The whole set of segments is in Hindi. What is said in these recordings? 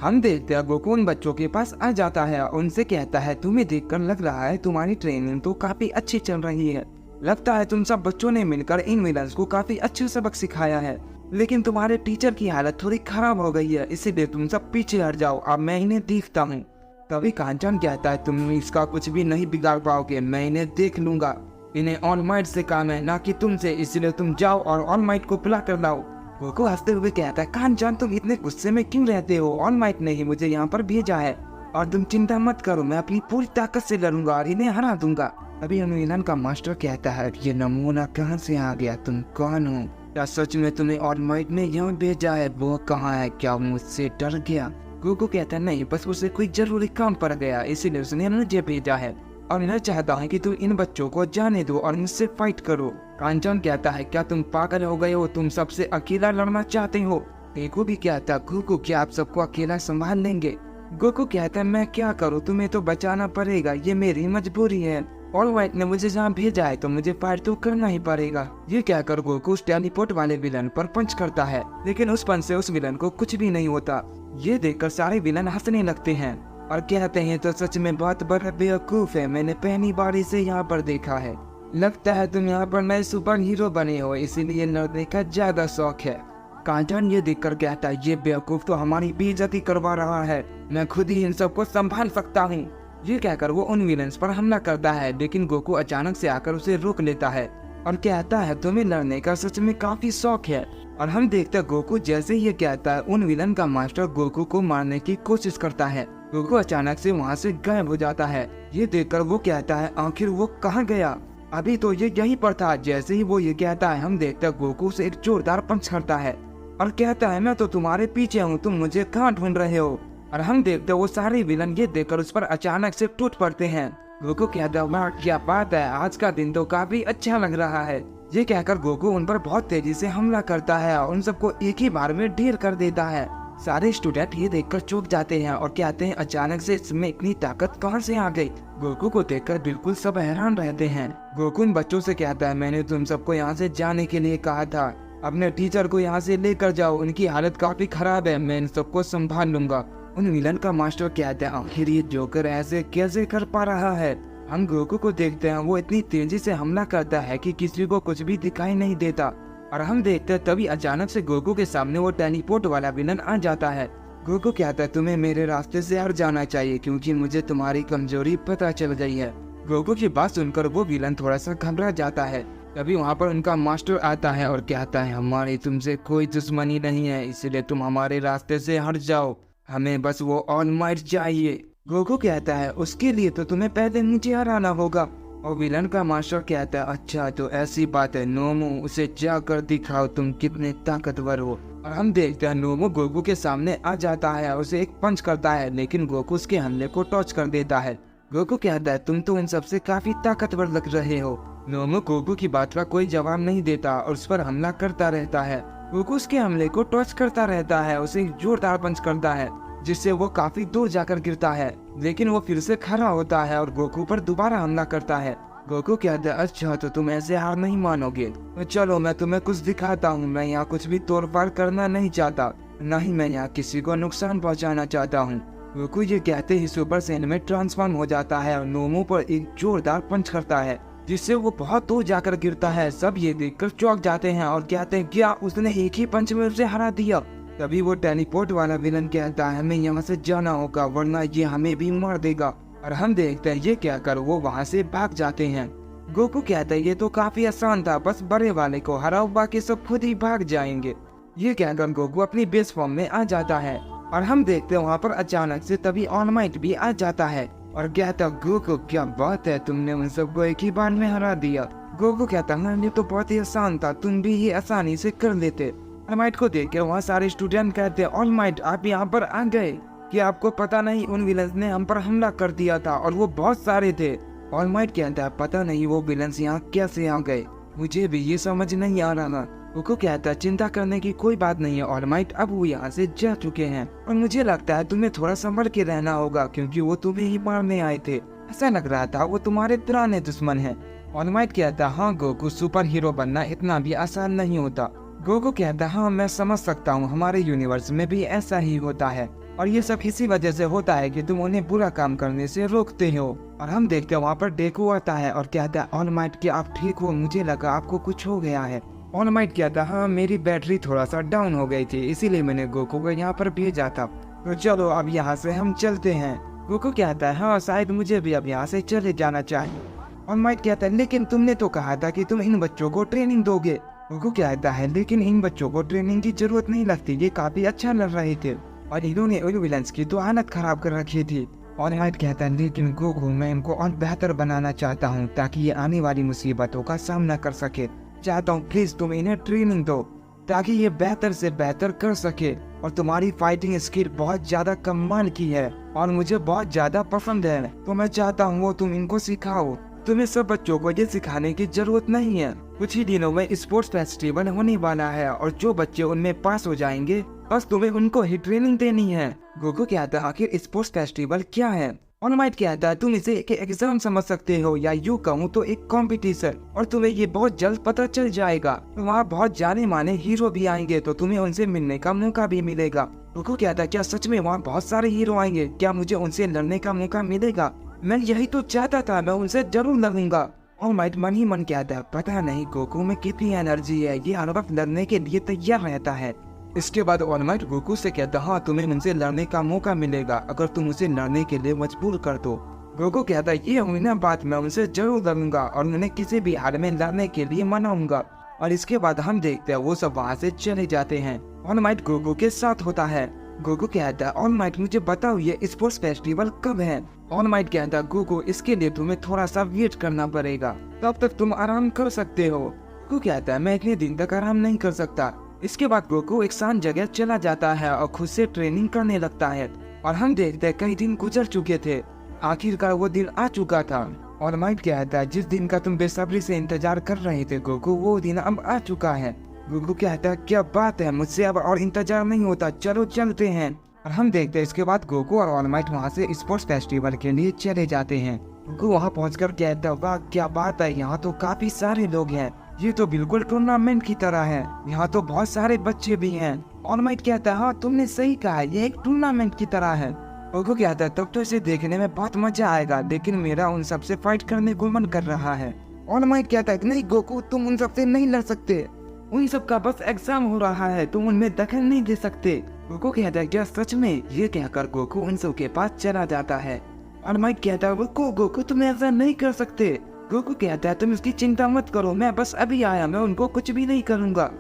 हम देखते हैं गोकू उन बच्चों के पास आ जाता है और उनसे कहता है तुम्हें देखकर लग रहा है तुम्हारी ट्रेनिंग तो काफी अच्छी चल रही है। लगता है तुम सब बच्चों ने मिलकर इन विलन्स को काफी अच्छे सबक सिखाया है, लेकिन तुम्हारे टीचर की हालत थोड़ी खराब हो गई है, इसीलिए तुम सब पीछे हट जाओ, अब मैं इन्हें देखता हूँ। तभी कांचन कहता है तुम इसका कुछ भी नहीं बिगाड़ पाओगे, मैं इन्हें देख लूंगा। इन्हें ऑल माइट से काम है ना कि तुमसे, इसलिए तुम जाओ और ऑल माइट को बुला कर लाओ। गोकू हंसते हुए कहता है कांचन तुम इतने गुस्से में क्यों रहते हो, ऑल माइट ने ही मुझे यहाँ पर भेजा है और तुम चिंता मत करो, मैं अपनी पूरी ताकत से लड़ूंगा और इन्हें हरा दूंगा। अभी अनुविलन का मास्टर कहता है ये नमूना कहाँ से आ गया, तुम कौन हो, क्या सच में तुम्हें ऑल माइट ने यहाँ भेजा है, वो कहाँ है, क्या मुझसे डर गया। गोकू कहता है नहीं, बस उसे कोई जरूरी काम पड़ गया इसीलिए उसने मुझे भेजा है और मैं चाहता है कि तुम इन बच्चों को जाने दो और मुझसे फाइट करो। कांचन कहता है क्या तुम पागल हो गए हो, तुम सबसे अकेला लड़ना चाहते हो। गोकू भी कहता है गोकू क्या आप सबको अकेला संभाल लेंगे। गोकू कहता है मैं क्या करूँ, तुम्हें तो बचाना पड़ेगा, ये मेरी मजबूरी है। ऑल माइट ने मुझे जहाँ भेजा है तो मुझे फाइट तो करना ही पड़ेगा। ये कहकर गोकू उस टेलीपोर्ट वाले विलन पर पंच करता है, लेकिन उस पंच से उस विलन को कुछ भी नहीं होता। ये देखकर सारे विलन हंसने लगते हैं और कहते हैं तो सच में बहुत बड़ा बेवकूफ है, मैंने पहली बार इसे यहाँ पर देखा है। लगता है तुम यहाँ पर नए सुपर हीरो बने हो, इसीलिए लड़ने का ज्यादा शौक है। कांचन ये देखकर कहता है ये बेवकूफ तो हमारी बेइज्जती करवा रहा है, मैं खुद ही इन सबको संभाल सकता हूँ। ये कहकर वो उन विलन्स पर हमला करता है, लेकिन गोकू अचानक से आकर उसे रोक लेता है और कहता है तुम्हें लड़ने का सच में काफी शौक है। और हम देखते हैं गोकू जैसे ही ये कहता है उन विलन का मास्टर गोकू को मारने की कोशिश करता है। गोकू अचानक से वहाँ से गायब हो जाता है। ये देखकर वो कहता है आखिर वो कहाँ गया, अभी तो ये यहीं पर था। जैसे ही वो ये कहता है हम देखते हैं गोकू से एक जोरदार पंच करता है और कहता है मैं तो तुम्हारे पीछे हूँ, तुम मुझे कहाँ ढूंढ रहे हो। और हम देखते हैं वो सारे विलन ये देखकर उस पर अचानक से टूट पड़ते हैं। गोकू कहता है वाह क्या बात है, आज का दिन तो काफी अच्छा लग रहा है। ये कहकर गोकू उन पर बहुत तेजी से हमला करता है और उन सबको एक ही बार में ढेर कर देता है। सारे स्टूडेंट ये देखकर चौंक जाते हैं और कहते हैं अचानक से इसमें इतनी ताकत कहां से आ गई। गोकू को देखकर बिल्कुल सब हैरान रहते हैं। गोकू इन बच्चों से कहता है मैंने तुम सबको यहाँ से जाने के लिए कहा था, अपने टीचर को यहाँ से लेकर जाओ, उनकी हालत काफी खराब है, मैं इन सबको संभाल लूंगा। उन विलन का मास्टर कहता है आखिर ये जोकर ऐसे कैसे कर पा रहा है। हम गोकू को देखते हैं वो इतनी तेजी से हमला करता है कि किसी को कुछ भी दिखाई नहीं देता और हम देखते हैं तभी अचानक से गोकू के सामने वो टेलीपोर्ट वाला विलन आ जाता है। गोकू कहता है तुम्हें मेरे रास्ते से हट जाना चाहिए क्योंकि मुझे तुम्हारी कमजोरी पता चल गई है। गोकू की बात सुनकर वो विलन थोड़ा सा घबरा जाता है। तभी वहाँ पर उनका मास्टर आता है और कहता है हमारी तुमसे कोई दुश्मनी नहीं है, इसलिए तुम हमारे रास्ते से हट जाओ, हमें बस वो ऑल माइट चाहिए। गोकू कहता है उसके लिए तो तुम्हें पहले मुझे हराना होगा। और विलन का मास्टर कहता है अच्छा तो ऐसी बात है नोमो, उसे जाकर दिखाओ तुम कितने ताकतवर हो। और हम देखते हैं नोमो गोकू के सामने आ जाता है, उसे एक पंच करता है, लेकिन गोकू उसके हमले को टॉच कर देता है। गोकू कहता है तुम तो इन सबसे काफी ताकतवर लग रहे हो। नोमो गोकू की बात का कोई जवाब नहीं देता और उस पर हमला करता रहता है। गोकू उसके हमले को टॉच करता रहता है, उसे एक जोरदार पंच करता है जिससे वो काफी दूर जाकर गिरता है, लेकिन वो फिर से खड़ा होता है और गोकू पर दोबारा हमला करता है। गोकू कहता है अच्छा तो तुम ऐसे हार नहीं मानोगे, तो चलो मैं तुम्हें कुछ दिखाता हूँ, मैं यहाँ कुछ भी तोड़फाड़ करना नहीं चाहता, न ही मैं यहाँ किसी को नुकसान पहुँचाना चाहता हूँ। गोकू ये कहते ही सुपर सैयन में ट्रांसफॉर्म हो जाता है और नोमो पर एक जोरदार पंच करता है जिससे वो बहुत दूर जाकर गिरता है। सब ये देखकर चौंक जाते हैं और कहते हैं क्या उसने एक ही पंच में उसे हरा दिया। तभी वो टेलीपोर्ट वाला विलन कहता है हमें यहाँ से जाना होगा वरना ये हमें भी मार देगा। और हम देखते हैं ये कहकर वो वहाँ से भाग जाते हैं। गोकू कहता है ये तो काफी आसान था, बस बड़े वाले को हराओ बाकी सब खुद ही भाग जाएंगे। ये कहकर गोकू अपनी बेस फॉर्म में आ जाता है और हम देखते हैं वहाँ पर अचानक से तभी ऑल माइट भी आ जाता है और कहता गोकू क्या बात है, तुमने उन सबको एक ही बार में हरा दिया। गोकू कहता है ये तो बहुत ही आसान था, तुम भी ये आसानी से कर लेते। ऑल माइट को देख के वहाँ सारे स्टूडेंट कहते हैं ऑल माइट आप यहाँ पर आ गए, कि आपको पता नहीं उन विलन्स ने हम पर हमला कर दिया था और वो बहुत सारे थे। ऑल माइट कहता है पता नहीं वो विलन्स यहाँ कैसे आ गए, मुझे भी ये समझ नहीं आ रहा। गोकू कहता है चिंता करने की कोई बात नहीं है ऑल माइट, अब वो यहाँ से जा चुके हैं और मुझे लगता है तुम्हें थोड़ा संभल के रहना होगा क्योंकि वो तुम्हें ही मारने आए थे, ऐसा लग रहा था वो तुम्हारे पुराने दुश्मन है। ऑल माइट कहता है हाँ गोकू सुपर हीरो बनना इतना भी आसान नहीं होता। गोकू कहता है हाँ मैं समझ सकता हूँ, हमारे यूनिवर्स में भी ऐसा ही होता है। और ये सब इसी वजह से होता है कि तुम उन्हें बुरा काम करने से रोकते हो। और हम देखते हैं वहाँ पर डेकू आता है और कहता है ऑल माइट कि आप ठीक हो, मुझे लगा आपको कुछ हो गया है। ऑल माइट कहता है हाँ मेरी बैटरी थोड़ा सा डाउन हो गई थी, इसीलिए मैंने गोकू को यहाँ पर भेजा था। तो चलो अब यहाँ से हम चलते हैं। गोकू कहता है हाँ शायद मुझे भी अब यहाँ से चले जाना चाहिए। ऑल माइट कहता है लेकिन तुमने तो कहा था कि तुम इन बच्चों को ट्रेनिंग दोगे। गोकू कहता है लेकिन इन बच्चों को ट्रेनिंग की जरूरत नहीं लगती, ये काफी अच्छा लड़ रहे थे और इन्होंने उन विलन्स की तो हालत खराब कर रखी थी। ऑल माइट कहता है लेकिन गोकू मैं इनको और बेहतर बनाना चाहता हूँ ताकि ये आने वाली मुसीबतों का सामना कर सके। चाहता हूँ प्लीज तुम इन्हें ट्रेनिंग दो ताकि ये बेहतर से बेहतर कर सके। और तुम्हारी फाइटिंग स्किल बहुत ज्यादा कमाल की है और मुझे बहुत ज्यादा पसंद है, तो मैं चाहता हूँ वो तुम इनको सिखाओ। तुम्हें सब बच्चों को ये सिखाने की जरूरत नहीं है। कुछ ही दिनों में स्पोर्ट्स फेस्टिवल होने वाला है और जो बच्चे उनमें पास हो जाएंगे बस तुम्हें उनको ही ट्रेनिंग देनी है। गोकू कहता है आखिर स्पोर्ट्स फेस्टिवल क्या है। ऑल माइट कहता है तुम इसे एक एग्जाम समझ सकते हो या यूँ कहूँ तो एक कंपटीशन, और तुम्हें ये बहुत जल्द पता चल जाएगा। वहाँ बहुत जाने माने हीरो भी आएंगे तो तुम्हें उनसे मिलने का मौका भी मिलेगा। गोकू कहता है क्या सच में वहाँ बहुत सारे हीरो आएंगे, क्या मुझे उनसे लड़ने का मौका मिलेगा? मैं यही तो चाहता था, मैं उनसे जरूर लड़ूंगा। ऑल माइट मन ही मन कहता है पता नहीं गोकू में कितनी एनर्जी है, ये हर वक्त लड़ने के लिए तैयार रहता है। इसके बाद ऑल माइट गोकू से कहता हाँ तुम्हें उनसे लड़ने का मौका मिलेगा अगर तुम उसे लड़ने के लिए मजबूर कर दो। गोकू कहता है ये हुई ना बात, मैं उनसे जरूर लड़ूंगा और उन्हें किसी भी हाल में लड़ने के लिए मनाऊंगा। और इसके बाद हम देखते हैं वो सब वहाँ से चले जाते हैं। ऑल माइट गोकू के साथ होता है। गोकू कहता है ऑल माइट मुझे बताओ ये स्पोर्ट्स फेस्टिवल कब है? ऑल माइट कहता है गोकू इसके लिए तुम्हें थोड़ा सा वेट करना पड़ेगा, तब तक तुम आराम कर सकते हो। गोकू कहता है मैं इतने दिन तक आराम नहीं कर सकता। इसके बाद गोकू एक शांत जगह चला जाता है और खुद से ट्रेनिंग करने लगता है। और हम देखते हैं कई दिन गुजर चुके थे, आखिरकार वो दिन आ चुका था। ऑल माइट कहता है जिस दिन का तुम बेसब्री से इंतजार कर रहे थे गोकू, वो दिन अब आ चुका है। गोकू कहता है क्या बात है, मुझसे अब और इंतजार नहीं होता, चलो चलते हैं। और हम देखते हैं इसके बाद गोकू और ऑल माइट वहाँ से स्पोर्ट्स फेस्टिवल के लिए चले जाते हैं। गोकू वहाँ पहुँचकर कहता है वाह क्या बात है, यहाँ तो काफी सारे लोग हैं, ये तो बिल्कुल टूर्नामेंट की तरह है, यहाँ तो बहुत सारे बच्चे भी हैं। ऑल माइट कहता है हाँ तुमने सही कहा, ये एक टूर्नामेंट की तरह है। गोकू कहता है तब तो इसे देखने में बहुत मजा आएगा, लेकिन मेरा उन सबसे फाइट करने को मन कर रहा है। ऑल माइट कहता है नहीं गोकू तुम उन सबसे नहीं लड़ सकते, उन सब का बस एग्जाम हो रहा है, तुम उनमें दखल नहीं दे सकते। गोकू कहता है क्या सच में? ये कहकर गोकू उन सब के पास चला जाता है। ऑल माइट कहता है गोकू तुम ऐसा नहीं कर सकते। गोकू कहता है तुम इसकी चिंता मत करो, मैं बस अभी आया, मैं उनको कुछ भी नहीं करूंगा।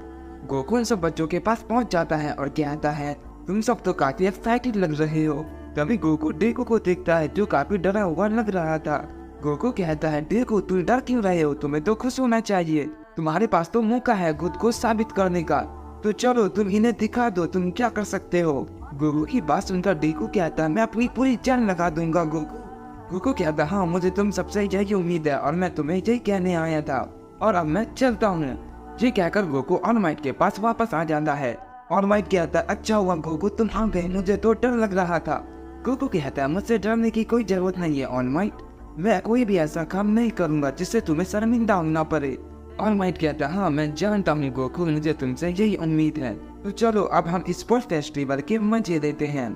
गोकू उन सब बच्चों के पास पहुंच जाता है और कहता है तुम सब तो काफी एक्साइटेड लग रहे हो। तभी गोकू डेकू को देखता है जो काफी डरा हुआ लग रहा था। गोकू कहता है डेकू तुम डर क्यों रहे हो, तुम्हें तो खुश होना चाहिए, तुम्हारे पास तो मौका है खुद को साबित करने का, तो चलो तुम इन्हें दिखा दो तुम क्या कर सकते हो। गोकू की बात सुनकर डेकू कहता है मैं अपनी पूरी जान लगा दूंगा। गोकू कहता हाँ मुझे तुम सबसे यही उम्मीद है और मैं तुम्हें यही कहने आया था, और अब मैं चलता हूँ। ये कहकर गोकू ऑल माइट के पास वापस आ जाता है। ऑल माइट कहता है अच्छा हुआ गोकू तुम आ गए, मुझे तो डर लग रहा था। गोकू कहता है मुझसे डरने की कोई जरूरत नहीं है ऑल माइट, मैं कोई भी ऐसा काम नहीं करूंगा जिससे तुम्हें शर्मिंदा होना पड़े। ऑल माइट कहता है हाँ मैं जानता हूँ गोकू, मुझे तुमसे यही उम्मीद है, तो चलो अब हम स्पोर्ट्स फेस्टिवल के मजे लेते हैं।